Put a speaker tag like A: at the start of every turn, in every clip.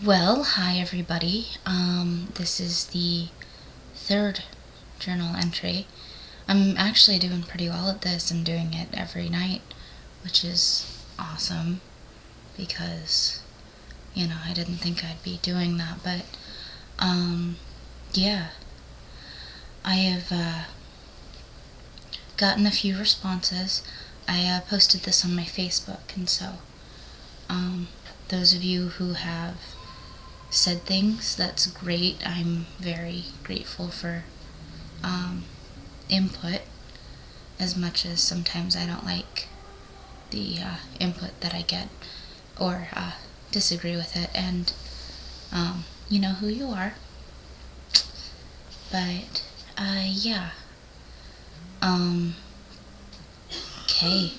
A: Well, hi everybody. This is the third journal entry. I'm actually doing pretty well at this. I'm doing it every night, which is awesome because, I didn't think I'd be doing that, but, yeah. I have gotten a few responses. I posted this on my Facebook, and so, those of you who have said things, that's great. I'm very grateful for input, as much as sometimes I don't like the input that I get or disagree with it, and you know who you are. But yeah. Okay.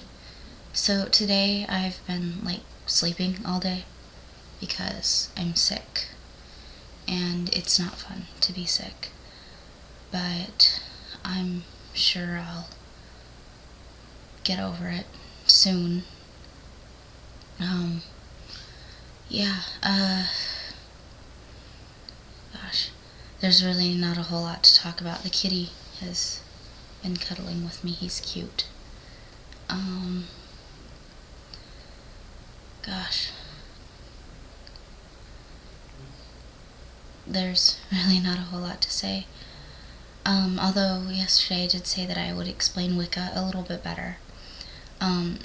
A: So today I've been sleeping all day because I'm sick, and it's not fun to be sick, but I'm sure I'll get over it soon. Yeah, gosh, there's really not a whole lot to talk about. The kitty has been cuddling with me. He's cute. Gosh, there's really not a whole lot to say. Although yesterday I did say that I would explain Wicca a little bit better.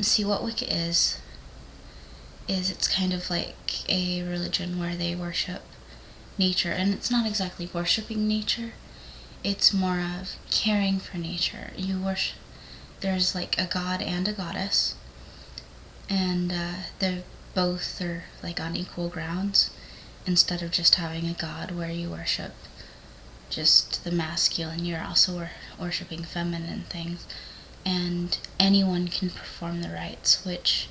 A: See, what Wicca is it's kind of like a religion where they worship nature, and it's not exactly worshiping nature, it's more of caring for nature. There's like a god and a goddess, and they're both are like on equal grounds, instead of just having a god where you worship just the masculine, you're also worshipping feminine things, and anyone can perform the rites, which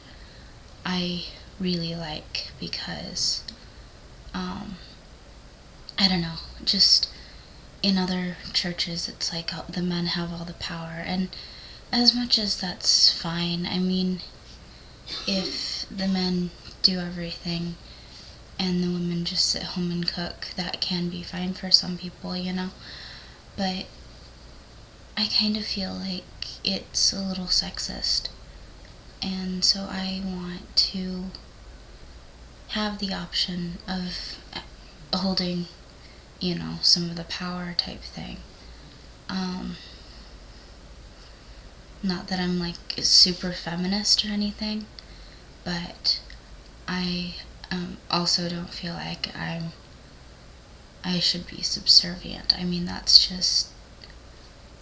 A: I really like because, I don't know, just in other churches it's like the men have all the power, and as much as that's fine, I mean, if the men do everything and the women just sit home and cook, that can be fine for some people, but I kind of feel like it's a little sexist, and so I want to have the option of holding, some of the power type thing. Not that I'm like super feminist or anything, but I also don't feel like I should be subservient. I mean, that's just,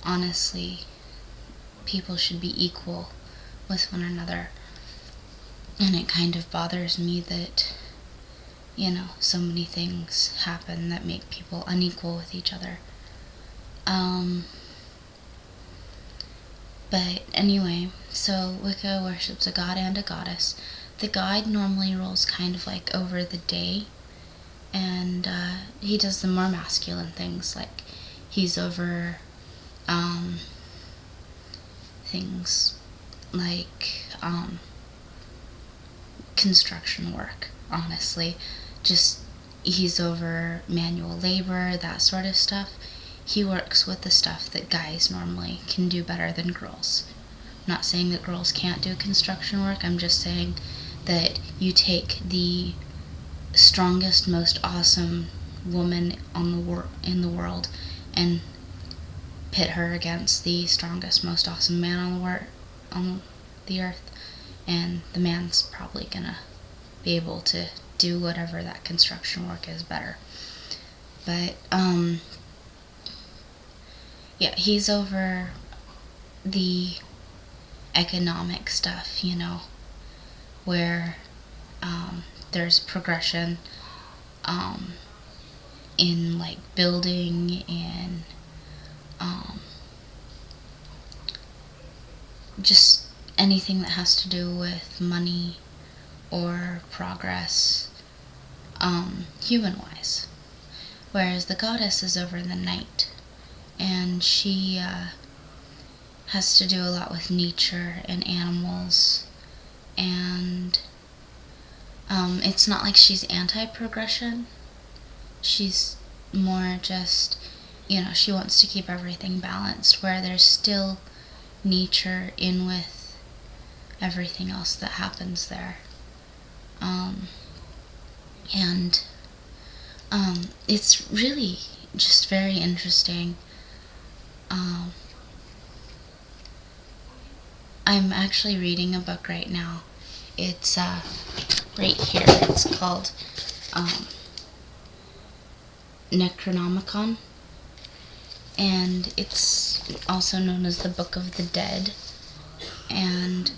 A: honestly, people should be equal with one another. And it kind of bothers me that, so many things happen that make people unequal with each other. But anyway, so Wicca worships a god and a goddess. The god normally rules kind of like over the day, and he does the more masculine things, like he's over things like construction work, honestly. Just, he's over manual labor, that sort of stuff. He works with the stuff that guys normally can do better than girls. I'm not saying that girls can't do construction work, I'm just saying that you take the strongest, most awesome woman in the world and pit her against the strongest, most awesome man on the earth, and the man's probably gonna be able to do whatever that construction work is better. But yeah, he's over the economic stuff, where there's progression in like building and just anything that has to do with money or progress, human-wise. Whereas the goddess is over the night, and she has to do a lot with nature and animals, and It's not like she's anti-progression. She's more just, she wants to keep everything balanced, where there's still nature in with everything else that happens there. And it's really just very interesting. I'm actually reading a book right now. It's right here. It's called Necronomicon, and it's also known as the Book of the Dead. And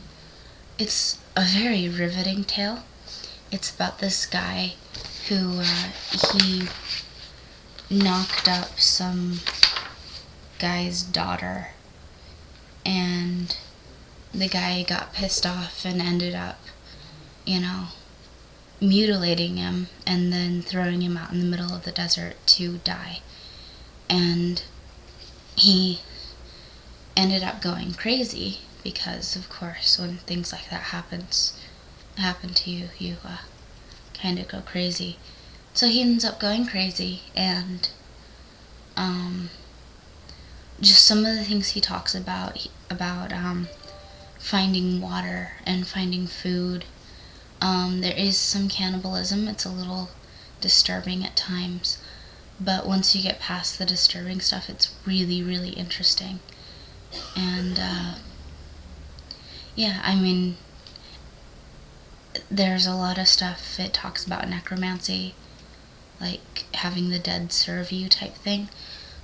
A: it's a very riveting tale. It's about this guy who he knocked up some guy's daughter, and the guy got pissed off and ended up, mutilating him and then throwing him out in the middle of the desert to die. And he ended up going crazy because, of course, when things like that happen to you, you kind of go crazy. So he ends up going crazy, and just some of the things he talks about finding water and finding food. There is some cannibalism. It's a little disturbing at times, but once you get past the disturbing stuff, it's really, really interesting. And yeah, I mean, there's a lot of stuff. It talks about necromancy, like having the dead serve you type thing,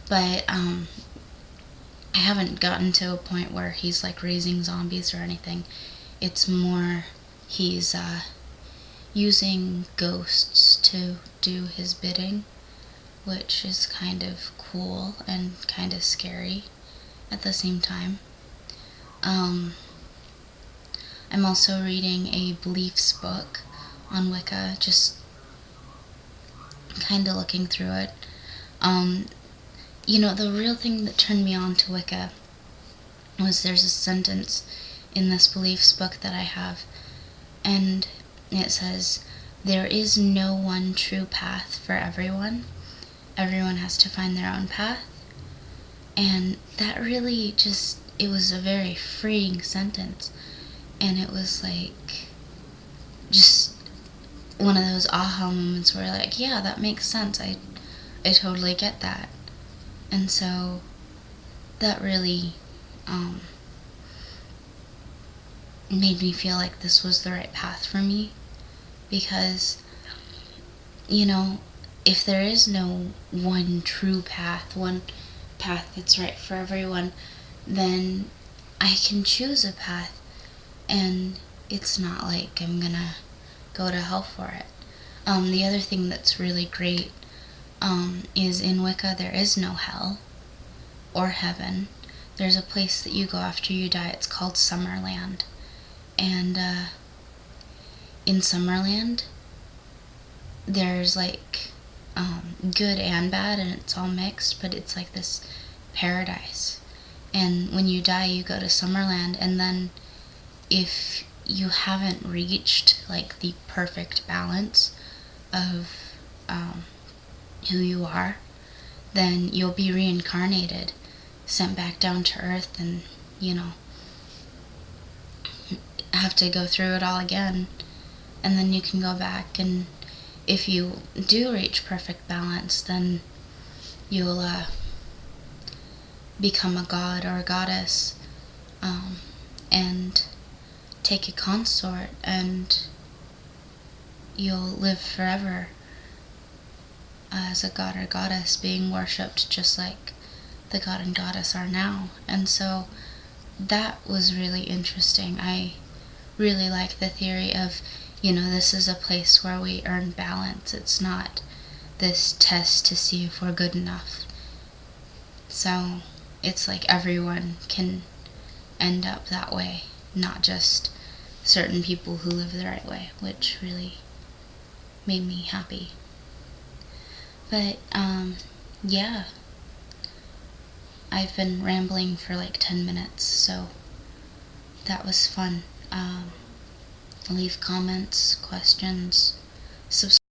A: but I haven't gotten to a point where he's like raising zombies or anything. It's more he's using ghosts to do his bidding, which is kind of cool and kind of scary at the same time. I'm also reading a beliefs book on Wicca, just kind of looking through it. The real thing that turned me on to Wicca was there's a sentence in this beliefs book that I have, and it says, "There is no one true path for everyone. Everyone has to find their own path." And that really it was a very freeing sentence. And it was like, just one of those aha moments where like, yeah, that makes sense. I totally get that. And so that really made me feel like this was the right path for me, because if there is no one true path, one path that's right for everyone, then I can choose a path, and it's not like I'm gonna go to hell for it. The other thing that's really great is in Wicca there is no hell or heaven. There's a place that you go after you die. It's called Summerland. And in Summerland there's like good and bad, and it's all mixed, but it's like this paradise. And when you die, you go to Summerland, and then if you haven't reached like the perfect balance of who you are, then you'll be reincarnated, sent back down to earth, and have to go through it all again. And then you can go back, and if you do reach perfect balance, then you'll become a god or a goddess, and take a consort, and you'll live forever as a god or goddess, being worshipped just like the god and goddess are now. And so that was really interesting. I really like the theory of, this is a place where we earn balance. It's not this test to see if we're good enough. So it's like everyone can end up that way, not just certain people who live the right way, which really made me happy. But yeah, I've been rambling for like 10 minutes, so that was fun. leave comments, questions, subscribe.